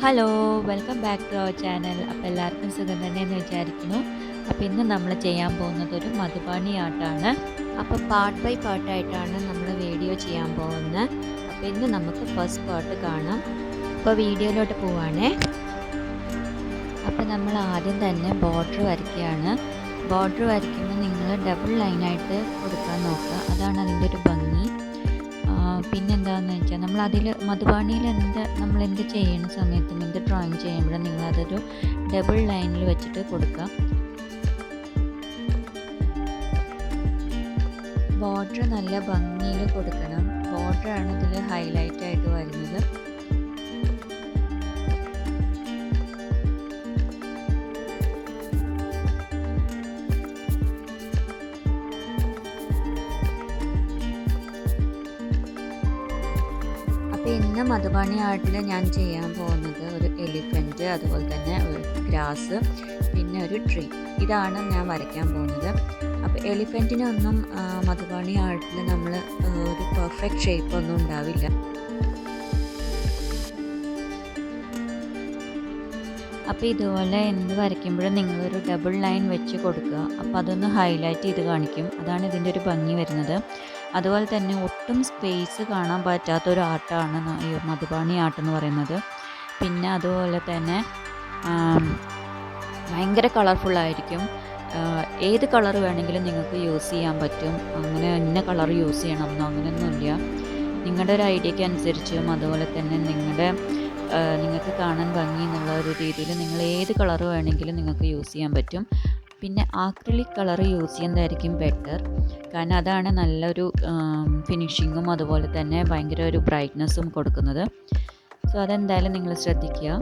Hello welcome back to our channel. അപ്പോൾ എല്ലാവർക്കും സുഖം തന്നെയെന്ന് വിചാരിക്കുന്നു. അപ്പോൾ ഇന്ന് നമ്മൾ ചെയ്യാൻ പോകുന്നത് ഒരു മധുബാണി ആർട്ടാണ്. അപ്പോൾ പാർട്ട് ബൈ പാർട്ടായിട്ടാണ് നമ്മൾ വീഡിയോ ചെയ്യാൻ പോകുന്നത്. അപ്പോൾ ഇന്ന് നമുക്ക് ഫസ്റ്റ് പാർട്ട് കാണാം. അപ്പോൾ വീഡിയോയിലോട്ട് പോവുകയാണേ. അപ്പോൾ നമ്മൾ ആദ്യം തന്നെ ബോർഡർ വരയ്ക്കുകയാണ്. ബോർഡർ വരയ്ക്കുമ്പോൾ നിങ്ങൾ ഡബിൾ ലൈനായിട്ട് കൊടുക്കാൻ നോക്കുക, അതാണ് അതിൻ്റെ ഒരു ഭംഗി. പിന്നെന്താണെന്ന് വെച്ചാൽ നമ്മളതിൽ മധുബാണിയിൽ നമ്മൾ എന്ത് ചെയ്യുന്ന സമയത്തും എന്ത് ഡ്രോയിങ് ചെയ്യുമ്പോഴും നിങ്ങളതൊരു ഡബിൾ ലൈനിൽ വെച്ചിട്ട് കൊടുക്കുക. ബോർഡർ നല്ല ഭംഗിയിൽ കൊടുക്കണം. ബോർഡറാണ് ഇതിൽ ഹൈലൈറ്റ് ആയിട്ട് വരുന്നത്. അപ്പോൾ ഇന്ന് മധുബാണി ആർട്ടിൽ ഞാൻ ചെയ്യാൻ പോകുന്നത് ഒരു എലിഫൻറ്റ്, അതുപോലെ തന്നെ ഒരു ഗ്രാസ്, പിന്നെ ഒരു ട്രീ. ഇതാണ് ഞാൻ വരയ്ക്കാൻ പോകുന്നത്. അപ്പോൾ എലിഫൻറ്റിനൊന്നും മധുബാണി ആർട്ടിൽ നമ്മൾ ഒരു പെർഫെക്റ്റ് ഷേപ്പ് ഒന്നും ഉണ്ടാവില്ല. അപ്പോൾ ഇതുപോലെ എന്ത് വരയ്ക്കുമ്പോഴും നിങ്ങളൊരു ഡബിൾ ലൈൻ വെച്ച് കൊടുക്കുക. അപ്പോൾ അതൊന്ന് ഹൈലൈറ്റ് ചെയ്ത് കാണിക്കും. അതാണ് ഇതിൻ്റെ ഒരു ഭംഗി വരുന്നത്. അതുപോലെ തന്നെ ഒട്ടും സ്പേസ് കാണാൻ പറ്റാത്തൊരു ആർട്ടാണ് ഈ മധുബാണി ആർട്ട് എന്ന് പറയുന്നത്. പിന്നെ അതുപോലെ തന്നെ ഭയങ്കര കളർഫുള്ളായിരിക്കും. ഏത് കളർ വേണമെങ്കിലും നിങ്ങൾക്ക് യൂസ് ചെയ്യാൻ പറ്റും. അങ്ങനെ ഇന്ന കളർ യൂസ് ചെയ്യണം എന്നോ അങ്ങനെയൊന്നുമില്ല. നിങ്ങളുടെ ഒരു ഐഡിയയ്ക്ക് അനുസരിച്ചും അതുപോലെ തന്നെ നിങ്ങൾക്ക് കാണാൻ ഭംഗി എന്നുള്ള ഒരു രീതിയിൽ നിങ്ങൾ ഏത് കളർ വേണമെങ്കിലും നിങ്ങൾക്ക് യൂസ് ചെയ്യാൻ പറ്റും. പിന്നെ ആക്രിലിക് കളർ യൂസ് ചെയ്യുന്നതായിരിക്കും ബെറ്റർ, കാരണം അതാണ് നല്ലൊരു ഫിനിഷിങ്ങും അതുപോലെ തന്നെ ഭയങ്കര ഒരു ബ്രൈറ്റ്നസ്സും കൊടുക്കുന്നത്. സോ അതെന്തായാലും നിങ്ങൾ ശ്രദ്ധിക്കുക.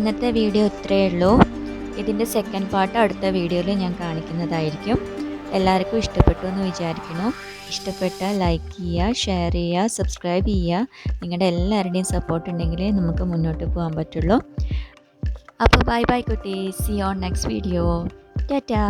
ഇന്നത്തെ വീഡിയോ ഇത്രയേ ഉള്ളൂ. ഇതിൻ്റെ സെക്കൻഡ് പാർട്ട് അടുത്ത വീഡിയോയിൽ ഞാൻ കാണിക്കുന്നതായിരിക്കും. എല്ലാവർക്കും ഇഷ്ടപ്പെട്ടു എന്ന് വിചാരിക്കുന്നു. ഇഷ്ടപ്പെട്ടാൽ ലൈക്ക് ചെയ്യുക, ഷെയർ ചെയ്യുക, സബ്സ്ക്രൈബ് ചെയ്യുക. നിങ്ങളുടെ എല്ലാവരുടെയും സപ്പോർട്ട് ഉണ്ടെങ്കിലേ നമുക്ക് മുന്നോട്ട് പോകാൻ പറ്റുള്ളൂ. അപ്പോൾ ബൈ ബൈ കുട്ടീസ്. See on next video. Tata.